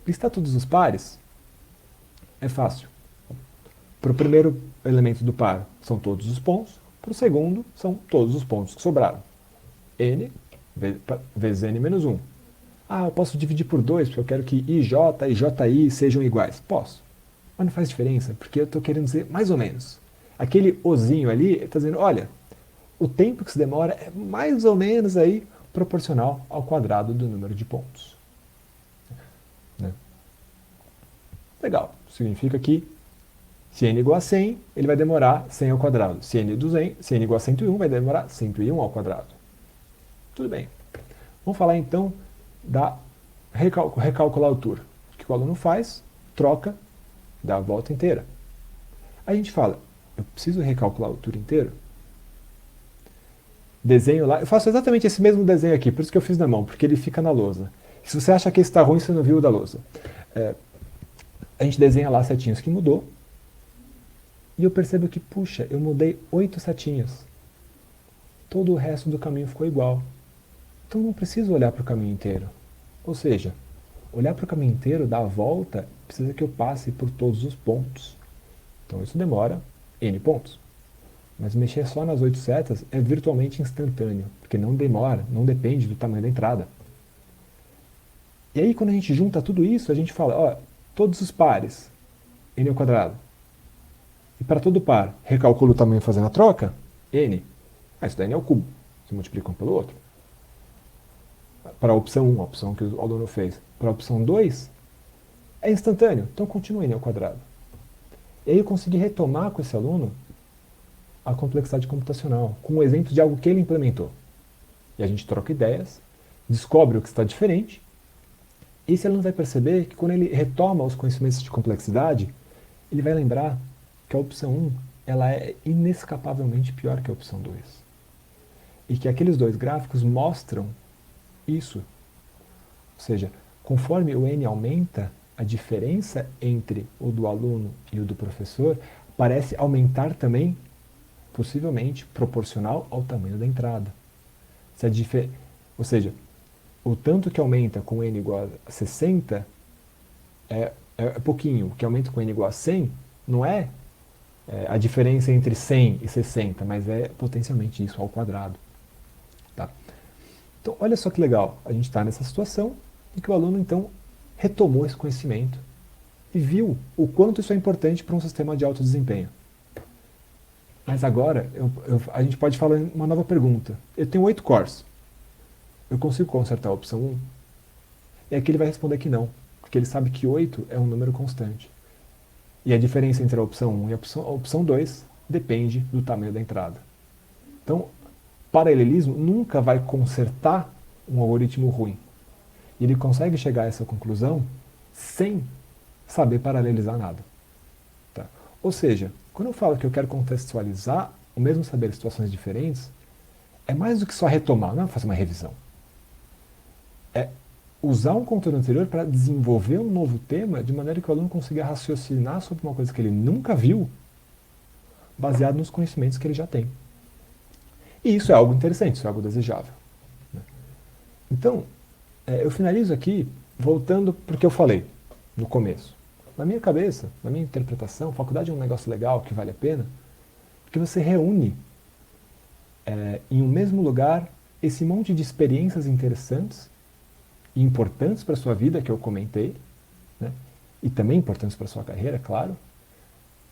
Listar todos os pares É fácil. Para o primeiro elemento do par são todos os pontos, para o segundo são todos os pontos que sobraram. N vezes N menos 1. Ah, eu posso dividir por 2 porque eu quero que IJ e JI sejam iguais. Posso. Mas não faz diferença, porque eu estou querendo dizer mais ou menos. Aquele ozinho ali está dizendo, olha, o tempo que se demora é mais ou menos aí proporcional ao quadrado do número de pontos. Né? Legal. Significa que se n igual a 100, ele vai demorar 100 ao quadrado. Se n igual a 101, vai demorar 101 ao quadrado. Tudo bem. Vamos falar então da recalcular a altura. O que o aluno faz? Troca, dá a volta inteira. Aí a gente fala, eu preciso recalcular a altura inteira? Desenho lá, eu faço exatamente esse mesmo desenho aqui, por isso que eu fiz na mão, porque ele fica na lousa. Se você acha que esse está ruim, você não viu o da lousa. A gente desenha lá setinhos que mudou, e eu percebo que, puxa, eu mudei 8 setinhas. Todo o resto do caminho ficou igual. Então não preciso olhar para o caminho inteiro. Ou seja, olhar para o caminho inteiro, dar a volta, precisa que eu passe por todos os pontos. Então isso demora N pontos. Mas mexer só nas 8 setas é virtualmente instantâneo, porque não demora, não depende do tamanho da entrada. E aí quando a gente junta tudo isso, a gente fala, ó, todos os pares, N ao quadrado. E para todo par, recalculo o tamanho fazendo a troca, N. Isso daí N ao cubo, se multiplica um pelo outro. Para a opção 1, a opção que o aluno fez. Para a opção 2, é instantâneo, então continua N ao quadrado. E aí eu consegui retomar com esse aluno a complexidade computacional, com um exemplo de algo que ele implementou. E a gente troca ideias, descobre o que está diferente, e esse aluno vai perceber que quando ele retoma os conhecimentos de complexidade, ele vai lembrar que a opção 1 ela é inescapavelmente pior que a opção 2. E que aqueles dois gráficos mostram isso. Ou seja, conforme o N aumenta, a diferença entre o do aluno e o do professor parece aumentar também, possivelmente proporcional ao tamanho da entrada. Ou seja, o tanto que aumenta com N igual a 60 é pouquinho. O que aumenta com N igual a 100 não é a diferença entre 100 e 60, mas é potencialmente isso ao quadrado. Tá? Então, olha só que legal. A gente está nessa situação em que o aluno, então, retomou esse conhecimento e viu o quanto isso é importante para um sistema de alto desempenho. Mas agora, a gente pode falar uma nova pergunta. Eu tenho 8 cores. Eu consigo consertar a opção 1? E aqui ele vai responder que não, porque ele sabe que 8 é um número constante. E a diferença entre a opção 1 e a opção 2 depende do tamanho da entrada. Então, paralelismo nunca vai consertar um algoritmo ruim. E ele consegue chegar a essa conclusão sem saber paralelizar nada. Tá? Ou seja, quando eu falo que eu quero contextualizar o mesmo saber em situações diferentes, é mais do que só retomar, não é fazer uma revisão. É usar um conteúdo anterior para desenvolver um novo tema de maneira que o aluno consiga raciocinar sobre uma coisa que ele nunca viu, baseado nos conhecimentos que ele já tem. E isso é algo interessante, isso é algo desejável. Né? Então, eu finalizo aqui voltando para o que eu falei no começo. Na minha cabeça, na minha interpretação, faculdade é um negócio legal que vale a pena, porque você reúne em um mesmo lugar esse monte de experiências interessantes e importantes para a sua vida, que eu comentei, né? E também importantes para a sua carreira, claro.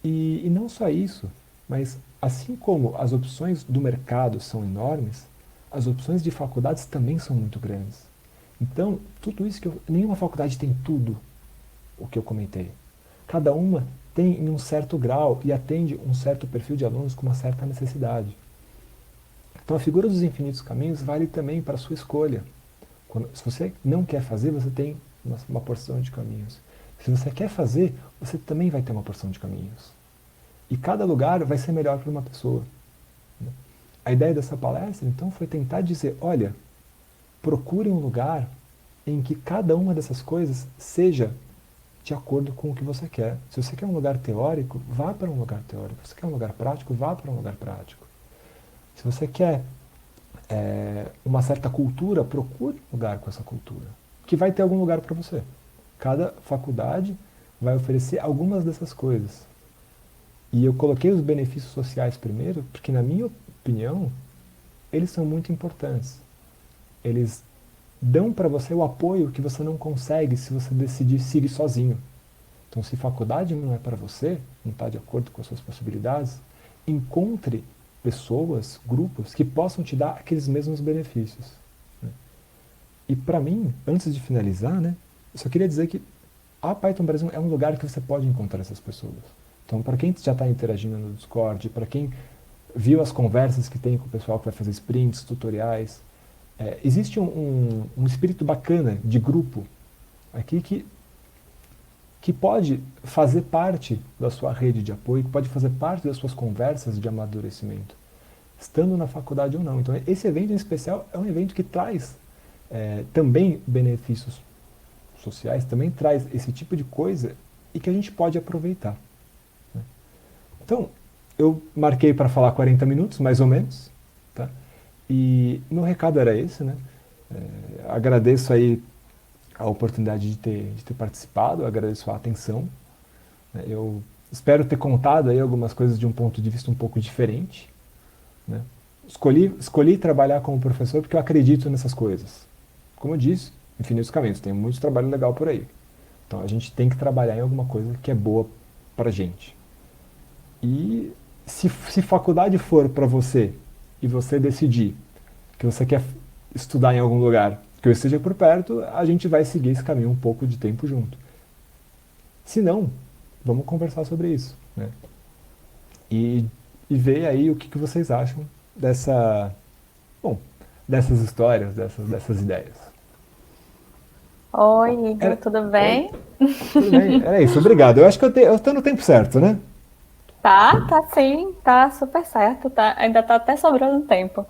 E não só isso, mas assim como as opções do mercado são enormes, as opções de faculdades também são muito grandes. Então, tudo isso nenhuma faculdade tem tudo o que eu comentei. Cada uma tem em um certo grau e atende um certo perfil de alunos com uma certa necessidade. Então a figura dos infinitos caminhos vale também para a sua escolha. Se você não quer fazer, você tem uma porção de caminhos. Se você quer fazer, você também vai ter uma porção de caminhos. E cada lugar vai ser melhor para uma pessoa. A ideia dessa palestra, então, foi tentar dizer, olha, procure um lugar em que cada uma dessas coisas seja de acordo com o que você quer. Se você quer um lugar teórico, vá para um lugar teórico. Se você quer um lugar prático, vá para um lugar prático. Se você quer uma certa cultura, procure um lugar com essa cultura, que vai ter algum lugar para você. Cada faculdade vai oferecer algumas dessas coisas. E eu coloquei os benefícios sociais primeiro, porque, na minha opinião, eles são muito importantes. Eles dão para você o apoio que você não consegue se você decidir seguir sozinho. Então, se faculdade não é para você, não está de acordo com as suas possibilidades, encontre pessoas, grupos que possam te dar aqueles mesmos benefícios. Né? E para mim, antes de finalizar, né, eu só queria dizer que a Python Brasil é um lugar que você pode encontrar essas pessoas. Então, para quem já está interagindo no Discord, para quem viu as conversas que tem com o pessoal que vai fazer sprints, tutoriais, existe um espírito bacana de grupo aqui que pode fazer parte da sua rede de apoio, que pode fazer parte das suas conversas de amadurecimento, estando na faculdade ou não. Então, esse evento em especial é um evento que traz também benefícios sociais, também traz esse tipo de coisa e que a gente pode aproveitar. Né? Então, eu marquei para falar 40 minutos, mais ou menos, tá? E meu recado era esse, né? Agradeço aí a oportunidade de ter participado, agradeço a atenção. Eu espero ter contado aí algumas coisas de um ponto de vista um pouco diferente. Né? Escolhi trabalhar como professor porque eu acredito nessas coisas. Como eu disse, infinitos caminhos, tem muito trabalho legal por aí. Então a gente tem que trabalhar em alguma coisa que é boa pra gente. E se faculdade for para você e você decidir que você quer estudar em algum lugar que eu esteja por perto, a gente vai seguir esse caminho um pouco de tempo junto. Se não, vamos conversar sobre isso. Né? E ver aí o que vocês acham dessas histórias, dessas ideias. Oi, Igor, tudo bem? Oi? Tudo bem? Era isso, obrigado. Eu acho que eu tô no tempo certo, né? Tá sim, tá super certo, tá, ainda tá até sobrando tempo.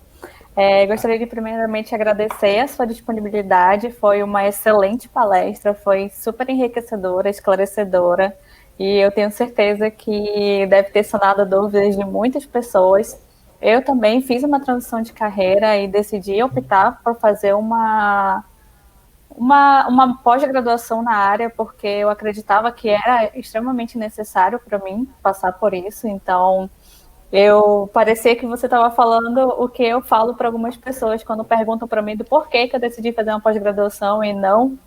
Gostaria de primeiramente agradecer a sua disponibilidade, foi uma excelente palestra, foi super enriquecedora, esclarecedora, e eu tenho certeza que deve ter sanado dúvidas de muitas pessoas. Eu também fiz uma transição de carreira e decidi optar por fazer uma pós-graduação na área, porque eu acreditava que era extremamente necessário para mim passar por isso. Então, parecia que você estava falando o que eu falo para algumas pessoas quando perguntam para mim do porquê que eu decidi fazer uma pós-graduação e não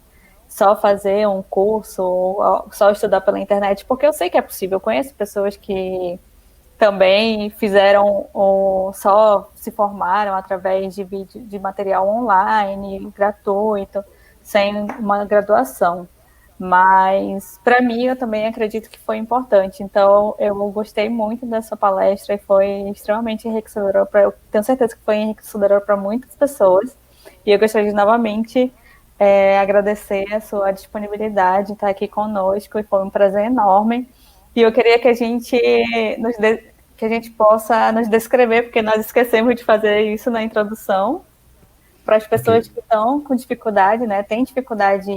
só fazer um curso, ou só estudar pela internet, porque eu sei que é possível. Eu conheço pessoas que também fizeram ou só se formaram através de vídeo, de material online, gratuito, sem uma graduação. Mas, para mim, eu também acredito que foi importante. Então, eu gostei muito dessa palestra e foi extremamente enriquecedora. Eu tenho certeza que foi enriquecedora para muitas pessoas. E eu gostaria de, novamente, agradecer a sua disponibilidade de estar aqui conosco. E foi um prazer enorme. E eu queria que a gente possa nos descrever, porque nós esquecemos de fazer isso na introdução, para as pessoas que estão com dificuldade, né, têm dificuldade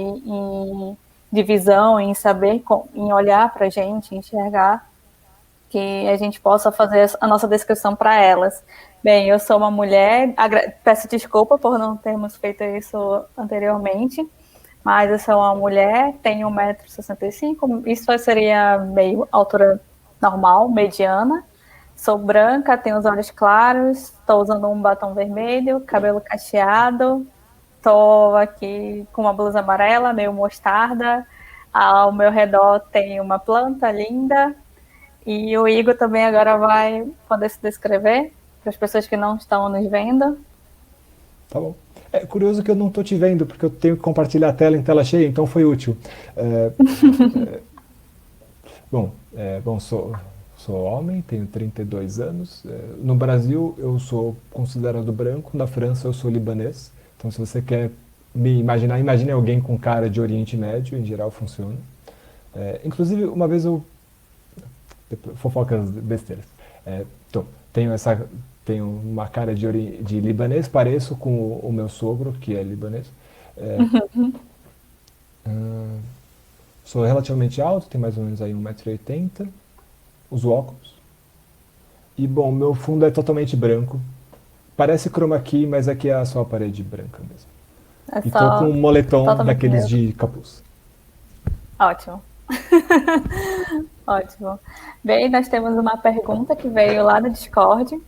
de visão, em saber, em olhar para a gente, enxergar, que a gente possa fazer a nossa descrição para elas. Bem, eu sou uma mulher, peço desculpa por não termos feito isso anteriormente, mas eu sou uma mulher, tenho 1,65 m, isso seria meio altura normal, mediana. Sou branca, tenho os olhos claros, estou usando um batom vermelho, cabelo cacheado, estou aqui com uma blusa amarela, meio mostarda. Ao meu redor tem uma planta linda. E o Igor também agora vai poder se descrever para as pessoas que não estão nos vendo. Tá bom. É curioso que eu não estou te vendo, porque eu tenho que compartilhar a tela em tela cheia, então foi útil. Bom, sou homem, tenho 32 anos. No Brasil eu sou considerado branco, na França eu sou libanês. Então, se você quer me imaginar, imagine alguém com cara de Oriente Médio, em geral funciona. Inclusive, uma vez fofocas besteiras. Então, tenho uma cara de libanês, pareço com o meu sogro, que é libanês. Sou relativamente alto, tenho mais ou menos aí 1,80 m, uso óculos. E, bom, meu fundo é totalmente branco. Parece chroma key, mas aqui é só a parede branca mesmo. E tô com um moletom daqueles de capuz. Ótimo. Ótimo. Bem, nós temos uma pergunta que veio lá no Discord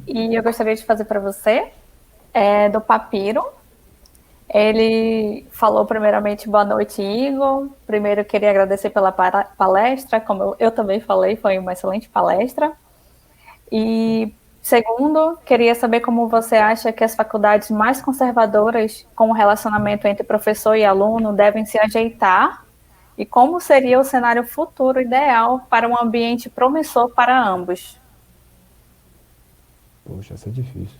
e eu gostaria de fazer para você, do Papiro. Ele falou primeiramente boa noite, Igor. Primeiro queria agradecer pela palestra, como eu também falei, foi uma excelente palestra. E segundo, queria saber como você acha que as faculdades mais conservadoras com o relacionamento entre professor e aluno devem se ajeitar e como seria o cenário futuro ideal para um ambiente promissor para ambos. Poxa, essa é difícil.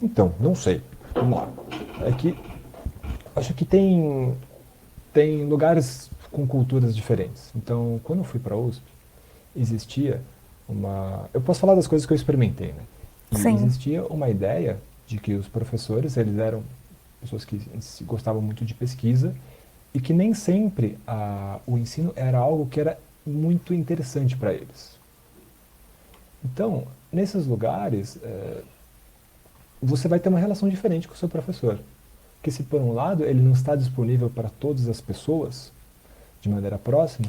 Então, não sei. Vamos lá. É que acho que tem lugares com culturas diferentes. Então, quando eu fui para a USP, existia uma... Eu posso falar das coisas que eu experimentei, né? E Sim, existia uma ideia de que os professores, eles eram pessoas que gostavam muito de pesquisa e que nem sempre o ensino era algo que era muito interessante para eles. Então, nesses lugares, você vai ter uma relação diferente com o seu professor. Porque se por um lado ele não está disponível para todas as pessoas de maneira próxima,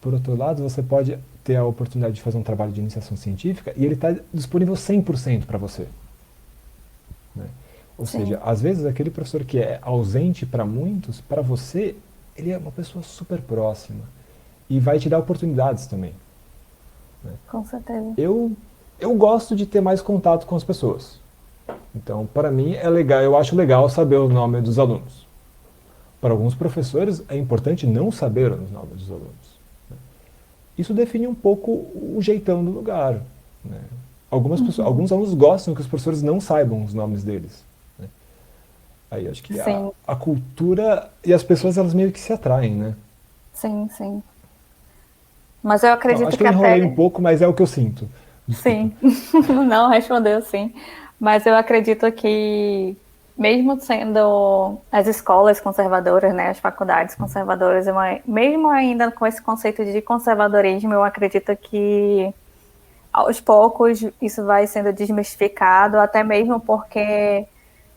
por outro lado você pode ter a oportunidade de fazer um trabalho de iniciação científica e ele está disponível 100% para você. Né? Ou seja, sim, às vezes aquele professor que é ausente para muitos, para você, ele é uma pessoa super próxima e vai te dar oportunidades também. Né? com certeza. Eu, eu gosto de ter mais contato com as pessoas. Então, para mim é legal, eu acho legal saber o nome dos alunos. Para alguns professores é importante não saber os nomes dos alunos. Né? Isso define um pouco o jeitão do lugar. Né? Alguns alunos gostam que os professores não saibam os nomes deles. Né? Aí acho que a, Sim, a cultura e as pessoas elas meio que se atraem, né? sim, sim. Mas eu Então, acredito acho que que eu enrolei um até. pouco, mas é o que eu sinto. Desculpa. Sim, não respondeu sim. Mas eu acredito que, mesmo sendo as escolas conservadoras, né, as faculdades conservadoras, mesmo ainda com esse conceito de conservadorismo, eu acredito que aos poucos isso vai sendo desmistificado, até mesmo porque,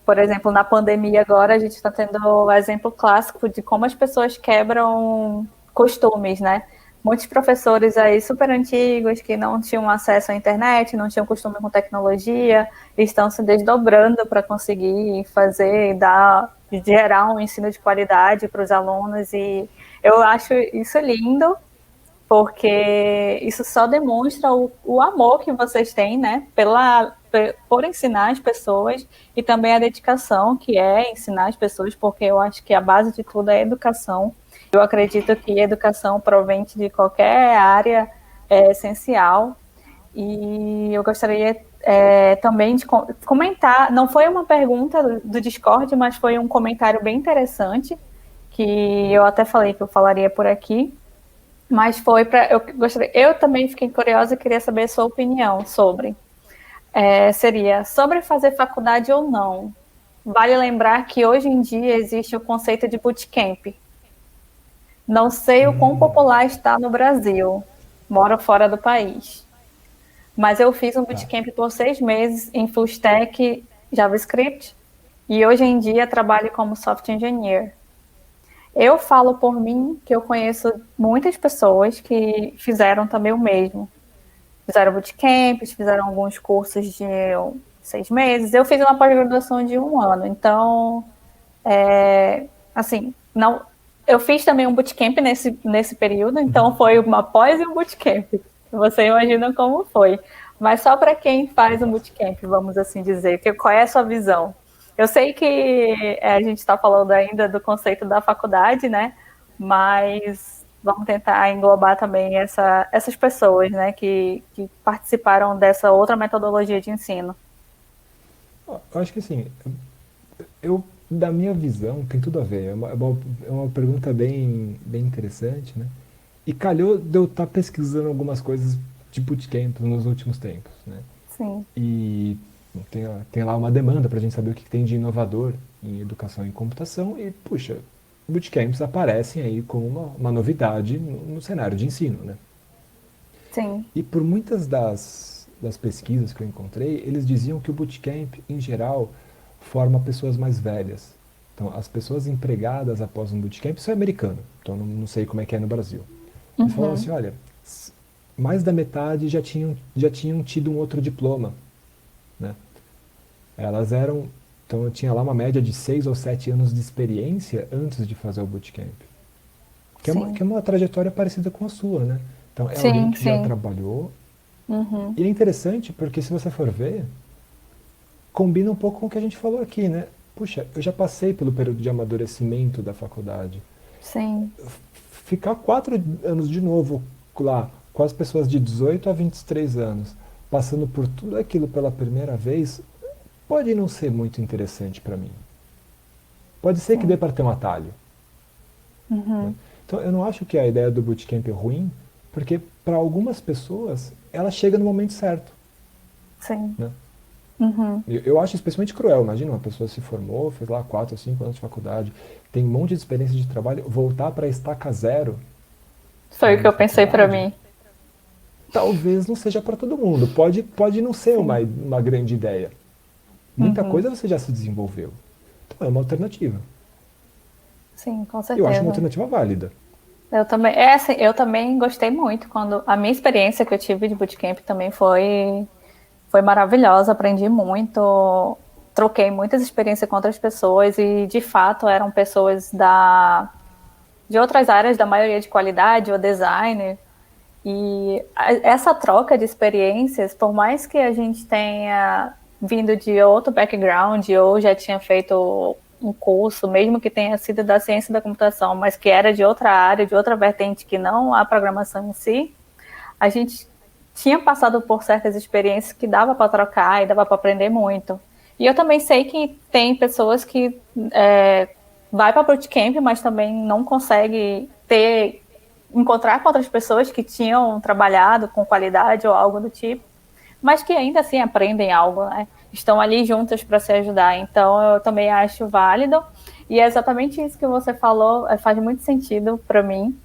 por exemplo, na pandemia agora a gente está tendo o exemplo clássico de como as pessoas quebram costumes, né? Muitos professores aí super antigos que não tinham acesso à internet, não tinham costume com tecnologia, estão se desdobrando para conseguir fazer, gerar um ensino de qualidade para os alunos e eu acho isso lindo porque isso só demonstra o amor que vocês têm, né, por ensinar as pessoas e também a dedicação que é ensinar as pessoas, porque eu acho que a base de tudo é a educação. Eu acredito que a educação proveniente de qualquer área é essencial e eu gostaria também de comentar, não foi uma pergunta do Discord, mas foi um comentário bem interessante que eu até falei que eu falaria por aqui, mas foi para eu também fiquei curiosa e queria saber a sua opinião sobre. Seria sobre fazer faculdade ou não. Vale lembrar que hoje em dia existe o conceito de bootcamp. Não sei o quão popular está no Brasil. Moro fora do país. Mas eu fiz um Tá. bootcamp por 6 meses em Full Stack JavaScript e hoje em dia trabalho como software engineer. Eu falo por mim que eu conheço muitas pessoas que fizeram também o mesmo. Fizeram bootcamps, fizeram alguns cursos de 6 meses. Eu fiz uma pós-graduação de 1 ano. Então, assim, não, eu fiz também um bootcamp nesse período. Então, foi uma pós e um bootcamp. Você imagina como foi. Mas só para quem faz um Fantástico. bootcamp, vamos assim dizer, qual é a sua visão? Eu sei que a gente está falando ainda do conceito da faculdade, né? Mas vamos tentar englobar também essas pessoas, né, que participaram dessa outra metodologia de ensino. Eu acho que assim, da minha visão, tem tudo a ver. É uma pergunta bem interessante, né? E calhou de eu estar pesquisando algumas coisas de bootcamp nos últimos tempos, né? Sim, E tem lá uma demanda para a gente saber o que tem de inovador em educação e computação e, puxa, bootcamps aparecem aí como uma novidade no cenário de ensino, né? sim, E por muitas das pesquisas que eu encontrei, eles diziam que o bootcamp, em geral, forma pessoas mais velhas. Então, as pessoas empregadas após um bootcamp, isso é americano, então não sei como é que é no Brasil. Eles falaram assim, olha, mais da metade já tinham tido um outro diploma, né? Elas eram, então eu tinha lá uma média de 6 ou 7 anos de experiência antes de fazer o bootcamp. Que é uma trajetória parecida com a sua, né? Então é alguém Sim, que já sim. trabalhou. E é interessante porque se você for ver, combina um pouco com o que a gente falou aqui, né? Puxa, eu já passei pelo período de amadurecimento da faculdade. Sim, Ficar 4 anos de novo lá, com as pessoas de 18 a 23 anos, passando por tudo aquilo pela primeira vez, pode não ser muito interessante para mim. Pode ser que dê sim. para ter um atalho. Né? Então, eu não acho que a ideia do bootcamp é ruim, porque para algumas pessoas ela chega no momento certo. Sim. Né? Eu acho especialmente cruel. Imagina uma pessoa se formou, fez lá 4 ou 5 anos de faculdade, tem um monte de experiência de trabalho, voltar para estaca zero Foi o que na eu pensei para faculdade, mim. talvez não seja para todo mundo. Pode não ser Sim. uma grande ideia. Muita coisa você já se desenvolveu. Então é uma alternativa. Sim, com Eu acho uma certeza. alternativa válida. Eu também, assim, eu também gostei muito quando a minha experiência que eu tive de bootcamp também foi maravilhosa, aprendi muito, troquei muitas experiências com outras pessoas e de fato eram pessoas de outras áreas, da maioria de qualidade ou design. E essa troca de experiências, por mais que a gente tenha vindo de outro background ou já tinha feito um curso, mesmo que tenha sido da ciência da computação, mas que era de outra área, de outra vertente que não a programação em si, a gente tinha passado por certas experiências que dava para trocar e dava para aprender muito. E eu também sei que tem pessoas que vai para bootcamp, mas também não consegue encontrar com outras pessoas que tinham trabalhado com qualidade ou algo do tipo, mas que ainda assim aprendem algo, né? Estão ali juntas para se ajudar. Então eu também acho válido. E é exatamente isso que você falou, faz muito sentido para mim,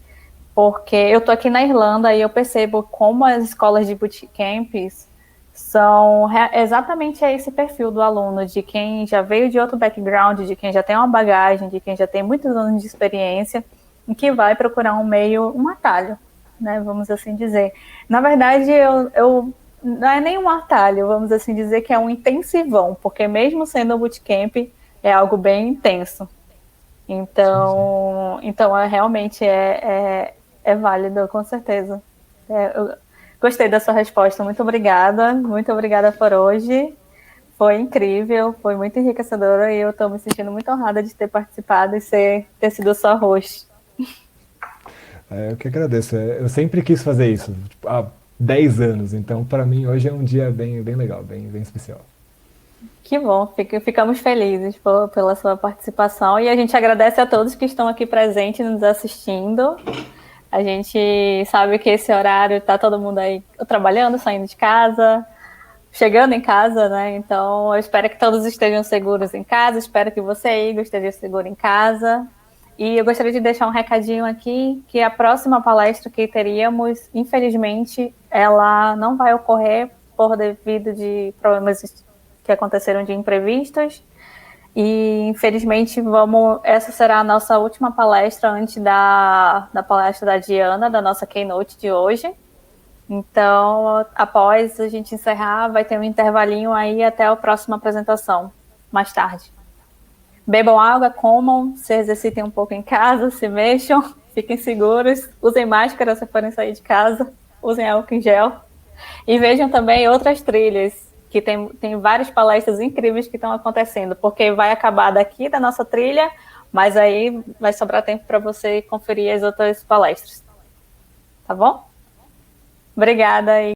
porque eu tô aqui na Irlanda e eu percebo como as escolas de bootcamps são exatamente esse perfil do aluno, de quem já veio de outro background, de quem já tem uma bagagem, de quem já tem muitos anos de experiência, e que vai procurar um meio, um atalho, né, vamos assim dizer. Na verdade, eu não é nem um atalho, vamos assim dizer que é um intensivão, porque mesmo sendo um bootcamp, é algo bem intenso. Sim, sim. Então realmente é válido, com certeza. Eu gostei da sua resposta, muito obrigada por hoje. Foi incrível, foi muito enriquecedora e eu estou me sentindo muito honrada de ter participado e ter sido sua host. Eu que agradeço. Eu sempre quis fazer isso, tipo, há 10 anos, então para mim hoje é um dia bem, bem legal, bem especial. Que bom, ficamos felizes pela sua participação e a gente agradece a todos que estão aqui presentes nos assistindo. A gente sabe que esse horário está todo mundo aí trabalhando, saindo de casa, chegando em casa, né? Então eu espero que todos estejam seguros em casa, espero que você, Igor, esteja seguro em casa. E eu gostaria de deixar um recadinho aqui, que a próxima palestra que teríamos, infelizmente, ela não vai ocorrer por devido de problemas que aconteceram de imprevistos. E infelizmente essa será a nossa última palestra antes da palestra da Diana, da nossa keynote de hoje. Então, após a gente encerrar, vai ter um intervalinho aí até a próxima apresentação, mais tarde. Bebam água, comam, se exercitem um pouco em casa, se mexam, fiquem seguros, usem máscara se forem sair de casa, usem álcool em gel. E vejam também outras trilhas, que tem várias palestras incríveis que estão acontecendo, porque vai acabar daqui da nossa trilha, mas aí vai sobrar tempo para você conferir as outras palestras. Tá bom? Obrigada.